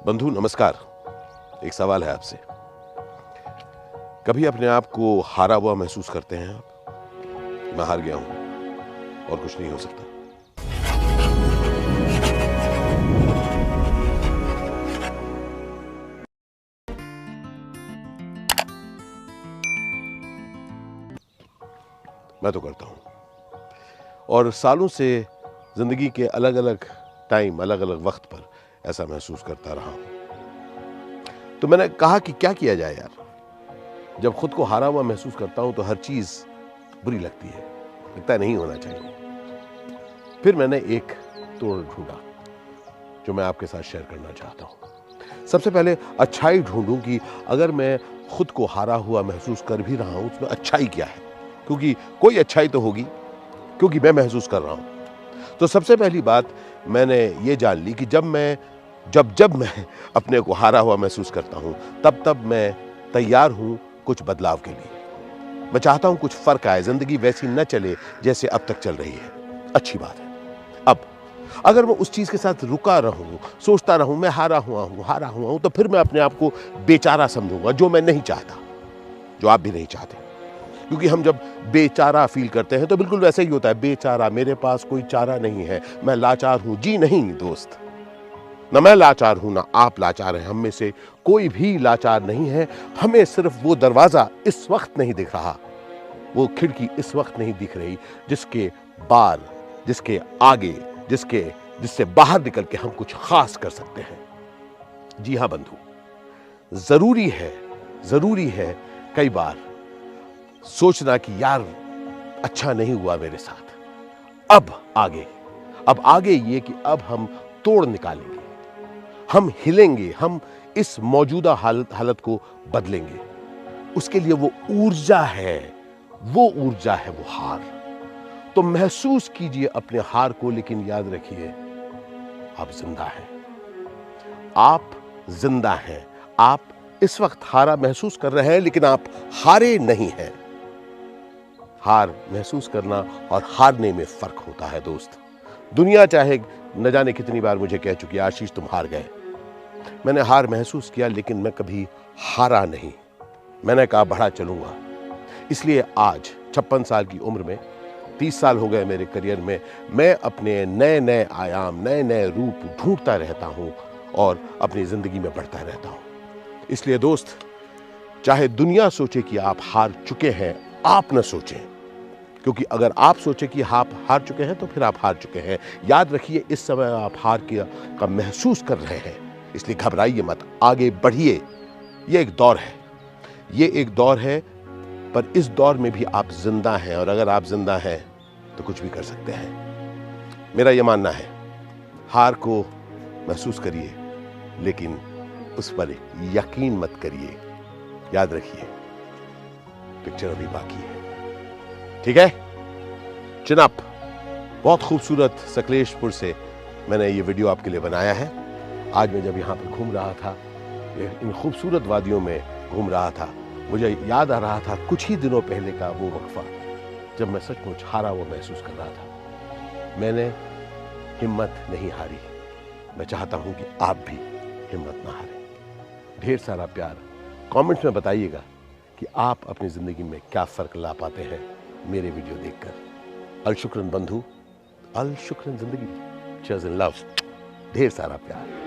बंधु नमस्कार। एक सवाल है आपसे। कभी अपने आप को हारा हुआ महसूस करते हैं आप? मैं हार गया हूं और कुछ नहीं हो सकता। मैं तो करता हूं और सालों से जिंदगी के अलग अलग टाइम, अलग अलग वक्त पर ऐसा महसूस करता रहा हूं। तो मैंने कहा कि क्या किया जाए यार। जब खुद को हारा हुआ महसूस करता हूं तो हर चीज बुरी लगती है, लगता है नहीं होना चाहिए। फिर मैंने एक तोड़ ढूंढा जो मैं आपके साथ शेयर करना चाहता हूं। सबसे पहले अच्छाई ढूंढूं कि अगर मैं खुद को हारा हुआ महसूस कर भी रहा हूं उसमें अच्छाई क्या है, क्योंकि कोई अच्छाई तो होगी, क्योंकि मैं महसूस कर रहा हूं। तो सबसे पहली बात मैंने ये जान ली कि जब मैं अपने को हारा हुआ महसूस करता हूं तब मैं तैयार हूं कुछ बदलाव के लिए। मैं चाहता हूं कुछ फर्क आए, जिंदगी वैसी न चले जैसे अब तक चल रही है। अच्छी बात है। अब अगर मैं उस चीज के साथ रुका रहूं, सोचता रहूं मैं हारा हुआ हूं, तो फिर मैं अपने आप को बेचारा समझूंगा, जो मैं नहीं चाहता, जो आप भी नहीं चाहते। क्योंकि हम जब बेचारा फील करते हैं तो बिल्कुल वैसे ही होता है, बेचारा, मेरे पास कोई चारा नहीं है, मैं लाचार हूं। जी नहीं दोस्त, ना मैं लाचार हूं ना आप लाचार हैं। हम में से कोई भी लाचार नहीं है। हमें सिर्फ वो दरवाजा इस वक्त नहीं दिख रहा, वो खिड़की इस वक्त नहीं दिख रही जिसके बार, जिसके आगे, जिससे बाहर निकल के हम कुछ खास कर सकते हैं। जी हां बंधु, जरूरी है कई बार सोचना कि यार अच्छा नहीं हुआ मेरे साथ। अब आगे ये कि अब हम तोड़ निकालेंगे, हम हिलेंगे, हम इस मौजूदा हालत को बदलेंगे। उसके लिए वो ऊर्जा है वो हार। तो महसूस कीजिए अपने हार को, लेकिन याद रखिए आप जिंदा हैं। आप जिंदा हैं। आप इस वक्त हारा महसूस कर रहे हैं, लेकिन आप हारे नहीं हैं। हार महसूस करना और हारने में फर्क होता है दोस्त। दुनिया चाहे न जाने कितनी बार मुझे कह चुकी है, आशीष तुम हार गए। मैंने हार महसूस किया, लेकिन मैं कभी हारा नहीं। मैंने कहा बढ़ा चलूंगा। इसलिए आज 56 साल की उम्र में, 30 साल हो गए मेरे करियर में, मैं अपने नए नए आयाम, नए नए रूप ढूंढता रहता हूं और अपनी जिंदगी में बढ़ता रहता हूं। इसलिए दोस्त, चाहे दुनिया सोचे कि आप हार चुके हैं, आप न सोचें, क्योंकि अगर आप सोचे कि आप हार चुके हैं तो फिर आप हार चुके हैं। याद रखिए इस समय आप हार का महसूस कर रहे हैं, इसलिए घबराइए मत, आगे बढ़िए। ये एक दौर है, पर इस दौर में भी आप जिंदा हैं, और अगर आप जिंदा हैं तो कुछ भी कर सकते हैं। मेरा यह मानना है, हार को महसूस करिए, लेकिन उस पर यकीन मत करिए। याद रखिए पिक्चर अभी बाकी है, ठीक है। चिन अप। बहुत खूबसूरत सकलेशपुर से मैंने ये वीडियो आपके लिए बनाया है। आज मैं जब यहाँ पर घूम रहा था, इन खूबसूरत वादियों में घूम रहा था, मुझे याद आ रहा था कुछ ही दिनों पहले का वो वक्फा जब मैं सचमुच हारा हुआ महसूस कर रहा था। मैंने हिम्मत नहीं हारी। मैं चाहता हूं कि आप भी हिम्मत ना हारें। ढेर सारा प्यार कमेंट्स में बताइएगा कि आप अपनी जिंदगी में क्या फर्क ला पाते हैं मेरे वीडियो देखकर। अल शुक्रन बंधु, अल शुक्रन जिंदगी। Cheers in love. ढेर सारा प्यार।